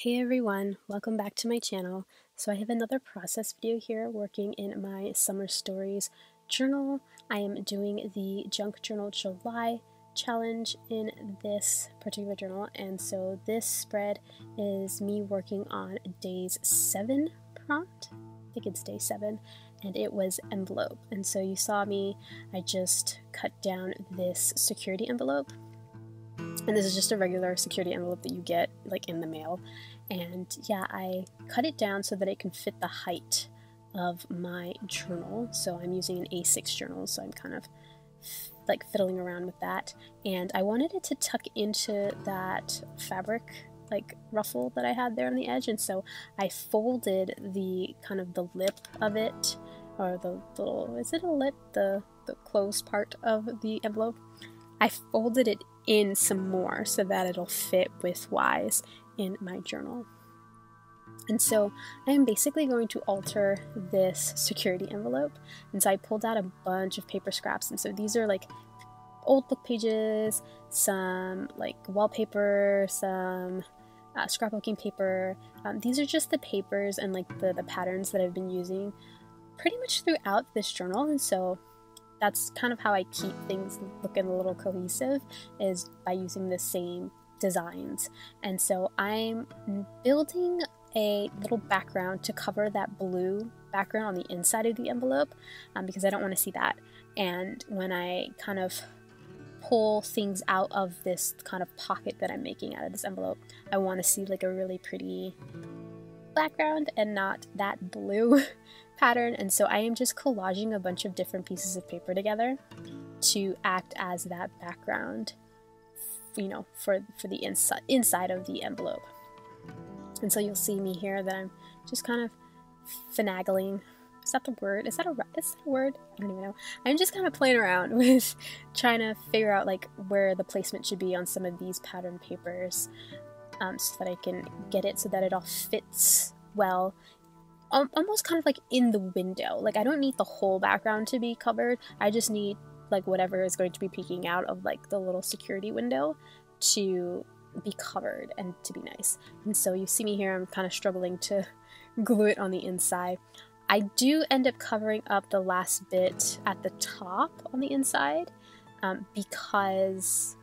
Hey everyone, welcome back to my channel. So I have another process video here working in my summer stories journal. I am doing the Junk Journal July challenge in this particular journal, and so this spread is me working on days 7 prompt. I think it's day 7, and it was envelope. And so you saw me, I just cut down this security envelope. And this is just a regular security envelope that you get like in the mail. And yeah, I cut it down so that it can fit the height of my journal. So I'm using an A6 journal, so I'm kind of like fiddling around with that. And I wanted it to tuck into that fabric like ruffle that I had there on the edge. And so I folded the kind of the lip of it, or the little, is it a lip? The closed part of the envelope. I folded it in some more so that it'll fit widthwise in my journal. And so I am basically going to alter this security envelope. And so I pulled out a bunch of paper scraps. And so these are like old book pages, some like wallpaper, some scrapbooking paper. These are just the papers and like the patterns that I've been using pretty much throughout this journal. And so that's kind of how I keep things looking a little cohesive, is by using the same designs. And so I'm building a little background to cover that blue background on the inside of the envelope, because I don't want to see that. And when I kind of pull things out of this kind of pocket that I'm making out of this envelope, I want to see like a really pretty background and not that blue pattern. And so I am just collaging a bunch of different pieces of paper together to act as that background, you know, for the inside of the envelope. And so you'll see me here that I'm just kind of finagling. Is that the word? Is that a word? I don't even know. I'm just kind of playing around with trying to figure out like where the placement should be on some of these pattern papers, so that I can get it so that it all fits well, almost kind of like in the window. Like I don't need the whole background to be covered. I just need like whatever is going to be peeking out of like the little security window to be covered and to be nice. And so you see me here, I'm kind of struggling to glue it on the inside. I do end up covering up the last bit at the top on the inside, because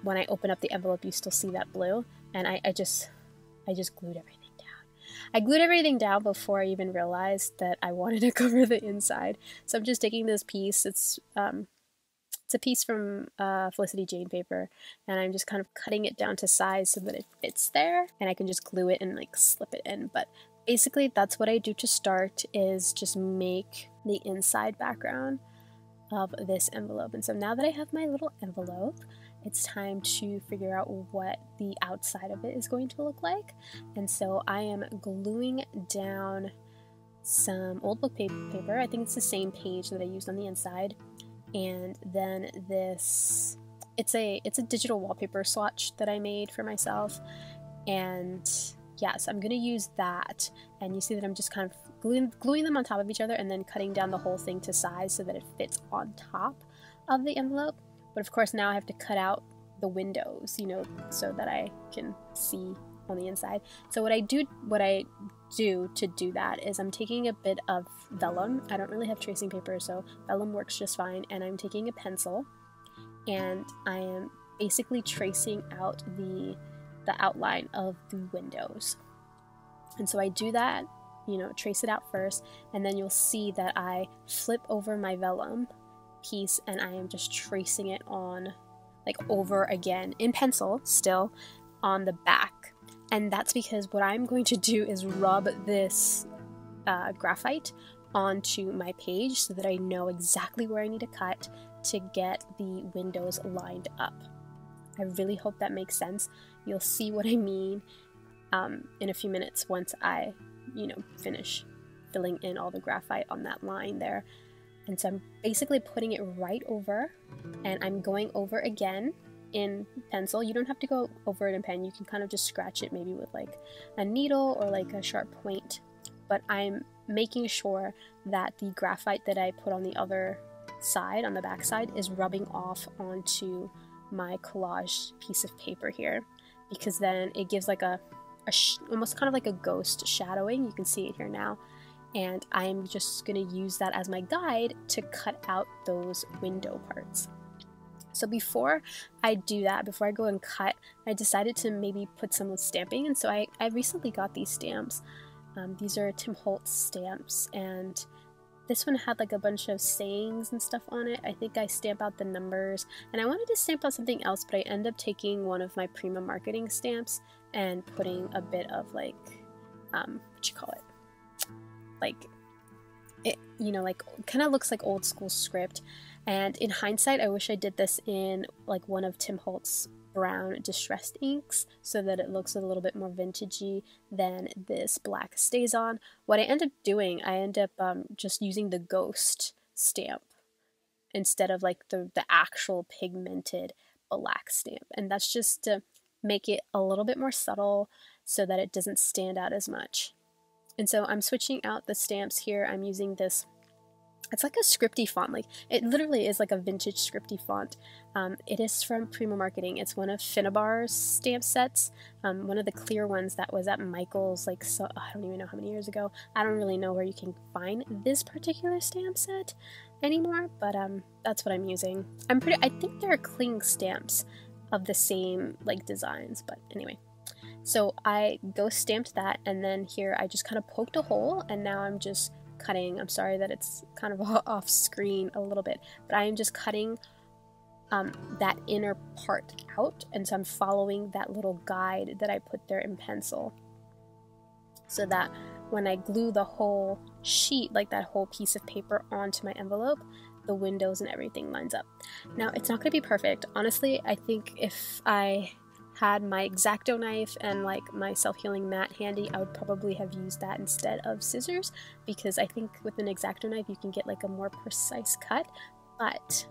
when I open up the envelope, you still see that blue, and I just glued everything down. I glued everything down before I even realized that I wanted to cover the inside. So I'm just taking this piece. It's a piece from Felicity Jane paper, and I'm just kind of cutting it down to size so that it fits there, and I can just glue it and like slip it in. But basically, that's what I do to start, is just make the inside background of this envelope. And so now that I have my little envelope, it's time to figure out what the outside of it is going to look like. And so I am gluing down some old book paper. I think it's the same page that I used on the inside. And then this, it's a digital wallpaper swatch that I made for myself. And yeah, so I'm going to use that. And you see that I'm just kind of gluing them on top of each other and then cutting down the whole thing to size so that it fits on top of the envelope. But of course now I have to cut out the windows, you know, so that I can see on the inside. So what I do to do that is I'm taking a bit of vellum. I don't really have tracing paper, so vellum works just fine. And I'm taking a pencil and I am basically tracing out the outline of the windows. And so I do that, you know, trace it out first, and then you'll see that I flip over my vellum piece and I am just tracing it on, like over again in pencil still on the back. And that's because what I'm going to do is rub this graphite onto my page so that I know exactly where I need to cut to get the windows lined up. I really hope that makes sense. You'll see what I mean in a few minutes once I, you know, finish filling in all the graphite on that line there. And so I'm basically putting it right over, and I'm going over again in pencil. You don't have to go over it in pen. You can kind of just scratch it maybe with like a needle or like a sharp point. But I'm making sure that the graphite that I put on the other side, on the back side, is rubbing off onto my collage piece of paper here, because then it gives like a almost kind of like a ghost shadowing. You can see it here now. And I'm just going to use that as my guide to cut out those window parts. So before I do that, before I go and cut, I decided to maybe put some stamping. And so I recently got these stamps. These are Tim Holtz stamps, and this one had like a bunch of sayings and stuff on it. I think I stamp out the numbers, and I wanted to stamp out something else, but I ended up taking one of my Prima marketing stamps and putting a bit of like, what you call it? Like, it, you know, like kind of looks like old school script. And in hindsight, I wish I did this in like one of Tim Holtz's brown distressed inks so that it looks a little bit more vintagey than this black StazOn. What I end up doing, I end up just using the ghost stamp instead of like the actual pigmented black stamp. And that's just to make it a little bit more subtle so that it doesn't stand out as much. And so I'm switching out the stamps here. I'm using this, it's like a scripty font. Like, it literally is like a vintage scripty font. It is from Prima Marketing. It's one of Finnabar's stamp sets. One of the clear ones that was at Michael's, like, so I don't even know how many years ago. I don't really know where you can find this particular stamp set anymore, but that's what I'm using. I think there are cling stamps of the same like designs, but anyway. So I ghost stamped that, and then here I just kind of poked a hole, and now I'm just cutting. I'm sorry that it's kind of off screen a little bit, but I am just cutting that inner part out, and so I'm following that little guide that I put there in pencil, so that when I glue the whole sheet, like that whole piece of paper onto my envelope, the windows and everything lines up. Now, it's not going to be perfect. Honestly, I think if I had my X-Acto knife and like my self-healing mat handy, I would probably have used that instead of scissors, because I think with an X-Acto knife you can get like a more precise cut, but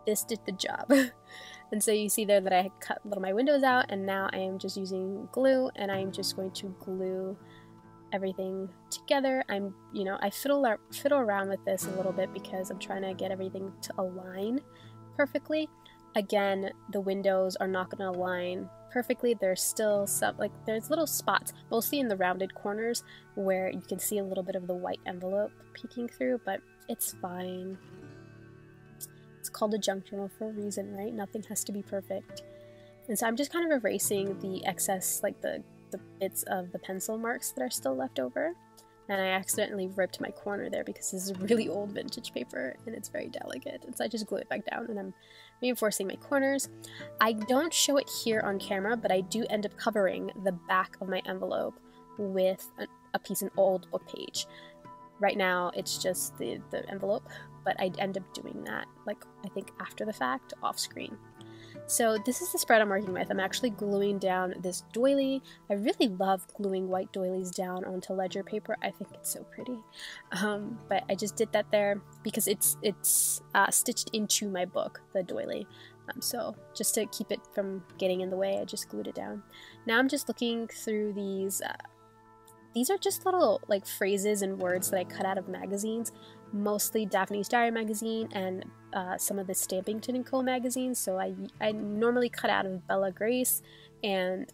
this did the job. And so you see there that I cut little my windows out, and now I am just using glue, and I'm just going to glue everything together. I fiddle around with this a little bit because I'm trying to get everything to align perfectly. Again, the windows are not going to align perfectly. There's still some, like, there's little spots, mostly in the rounded corners, where you can see a little bit of the white envelope peeking through, but it's fine. It's called a junk journal for a reason, right? Nothing has to be perfect. And so I'm just kind of erasing the excess, like the bits of the pencil marks that are still left over. And I accidentally ripped my corner there because this is really old vintage paper and it's very delicate. And so I just glue it back down, and I'm reinforcing my corners. I don't show it here on camera, but I do end up covering the back of my envelope with a piece of old book page. Right now it's just the envelope, but I end up doing that, like, I think after the fact, off screen. So this is the spread I'm working with. I'm actually gluing down this doily. I really love gluing white doilies down onto ledger paper. I think it's so pretty. But I just did that there because it's stitched into my book, the doily. So just to keep it from getting in the way, I just glued it down. Now I'm just looking through these. These are just little like phrases and words that I cut out of magazines, mostly Daphne's Diary magazine and some of the Stampington & Co. magazines. So I normally cut out of Bella Grace and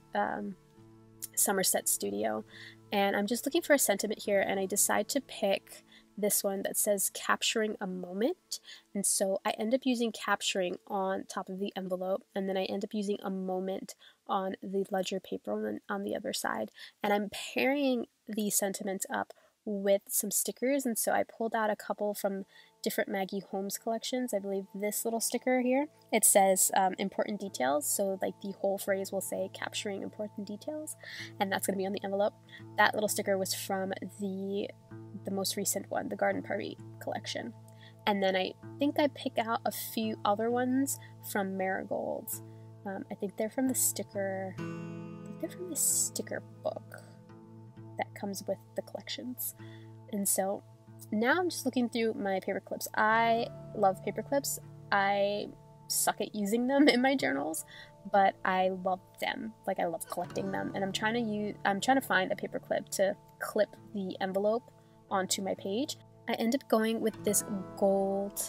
Somerset Studio. And I'm just looking for a sentiment here, and I decide to pick this one that says capturing a moment. And so I end up using capturing on top of the envelope, and then I end up using a moment on the ledger paper on the other side. And I'm pairing these sentiments up with some stickers, and so I pulled out a couple from different Maggie Holmes collections. I believe this little sticker here, it says important details, so like the whole phrase will say capturing important details, and that's going to be on the envelope. That little sticker was from the most recent one, the Garden Party collection. And then I think I pick out a few other ones from Marigold's. I think they're from the sticker book that comes with the collections. And so now I'm just looking through my paper clips. I love paper clips. I suck at using them in my journals, but I love them. Like, I love collecting them, and I'm trying to find a paper clip to clip the envelope onto my page. I end up going with this gold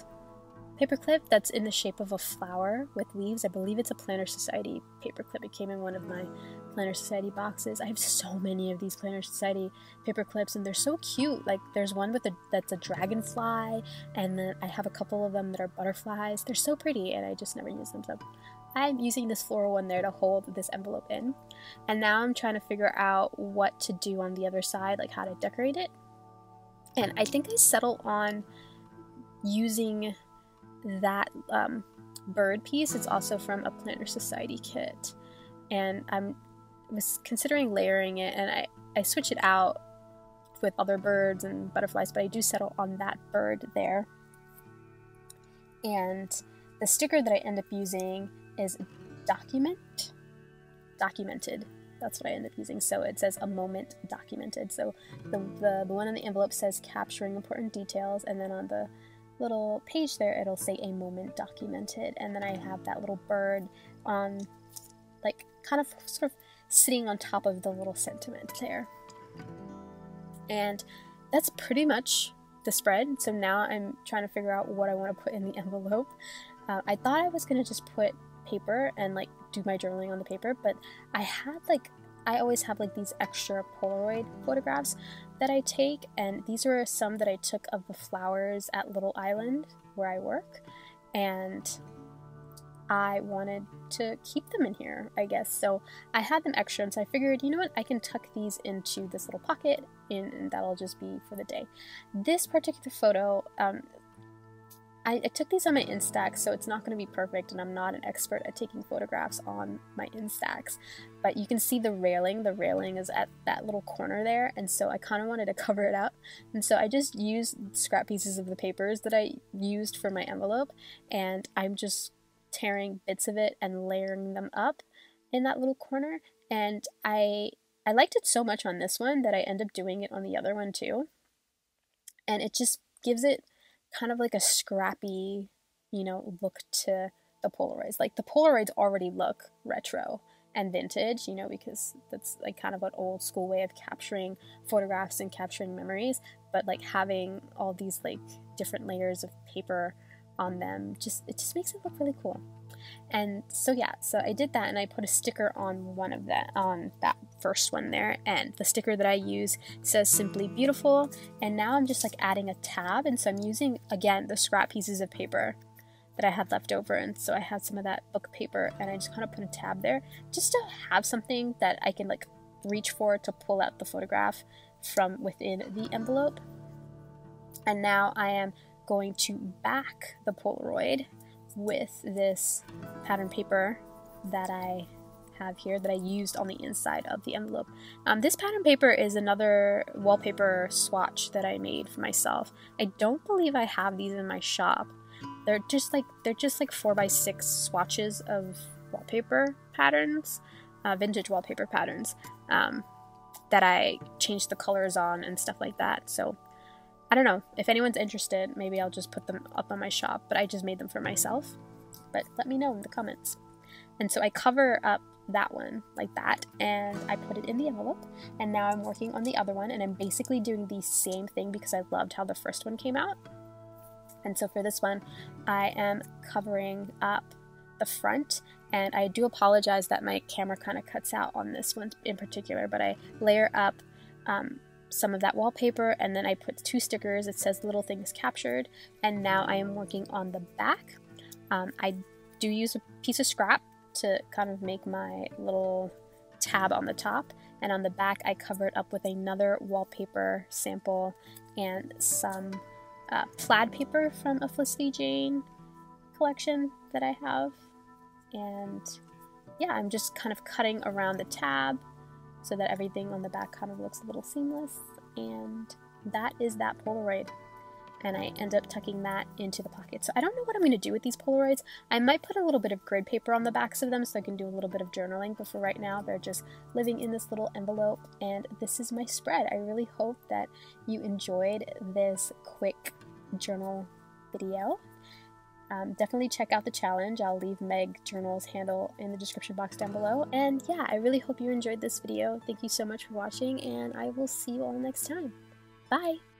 paperclip that's in the shape of a flower with leaves. I believe it's a Planner Society paperclip. It came in one of my Planner Society boxes. I have so many of these Planner Society paperclips, and they're so cute. Like, there's one with that's a dragonfly, and then I have a couple of them that are butterflies. They're so pretty, and I just never use them, so I'm using this floral one there to hold this envelope in. And now I'm trying to figure out what to do on the other side, like how to decorate it. And I think I settle on using that bird piece. It's also from a Planner Society kit, and I was considering layering it, and I switch it out with other birds and butterflies, but I do settle on that bird there. And the sticker that I end up using is documented. That's what I end up using. So it says a moment documented. So the one on the envelope says capturing important details, and then on the little page there it'll say a moment documented, and then I have that little bird on, like, kind of sort of sitting on top of the little sentiment there. And that's pretty much the spread. So now I'm trying to figure out what I want to put in the envelope. I thought I was gonna just put paper and like do my journaling on the paper, but I always have like these extra Polaroid photographs that I take, and these are some that I took of the flowers at Little Island where I work, and I wanted to keep them in here, I guess. So I had them extra, and so I figured, you know what, I can tuck these into this little pocket, and that'll just be for the day. This particular photo, I took these on my Instax, so it's not going to be perfect, and I'm not an expert at taking photographs on my Instax, but you can see the railing. The railing is at that little corner there, and so I kind of wanted to cover it up, and so I just used scrap pieces of the papers that I used for my envelope, and I'm just tearing bits of it and layering them up in that little corner, and I liked it so much on this one that I end up doing it on the other one too, and it just gives it kind of like a scrappy, you know, look to the Polaroids. Like, the Polaroids already look retro and vintage, you know, because that's like kind of an old school way of capturing photographs and capturing memories, but like having all these like different layers of paper on them, it just makes it look really cool. And so yeah, so I did that, and I put a sticker on on that first one there, and the sticker that I use says Simply Beautiful, and now I'm just like adding a tab, and so I'm using, again, the scrap pieces of paper that I had left over, and so I had some of that book paper, and I just kind of put a tab there just to have something that I can like reach for to pull out the photograph from within the envelope. And now I am going to back the Polaroid with this pattern paper that I have here that I used on the inside of the envelope. This pattern paper is another wallpaper swatch that I made for myself. I don't believe I have these in my shop. They're just like 4x6 swatches of wallpaper patterns, vintage wallpaper patterns, that I changed the colors on and stuff like that. So I don't know, if anyone's interested, maybe I'll just put them up on my shop, but I just made them for myself. But let me know in the comments. And so I cover up that one like that, and I put it in the envelope, and now I'm working on the other one, and I'm basically doing the same thing because I loved how the first one came out. And so for this one, I am covering up the front, and I do apologize that my camera kind of cuts out on this one in particular, but I layer up some of that wallpaper, and then I put 2 stickers. It says Little Things Captured, and now I am working on the back. I do use a piece of scrap to kind of make my little tab on the top, and on the back I covered up with another wallpaper sample and some plaid paper from a Felicity Jane collection that I have. And yeah, I'm just kind of cutting around the tab so that everything on the back kind of looks a little seamless, and that is that Polaroid. And I end up tucking that into the pocket. So I don't know what I'm going to do with these Polaroids. I might put a little bit of grid paper on the backs of them so I can do a little bit of journaling, but for right now they're just living in this little envelope, and this is my spread. I really hope that you enjoyed this quick journal video. Definitely check out the challenge. I'll leave Meg Journal's handle in the description box down below. And yeah, I really hope you enjoyed this video. Thank you so much for watching, and I will see you all next time. Bye!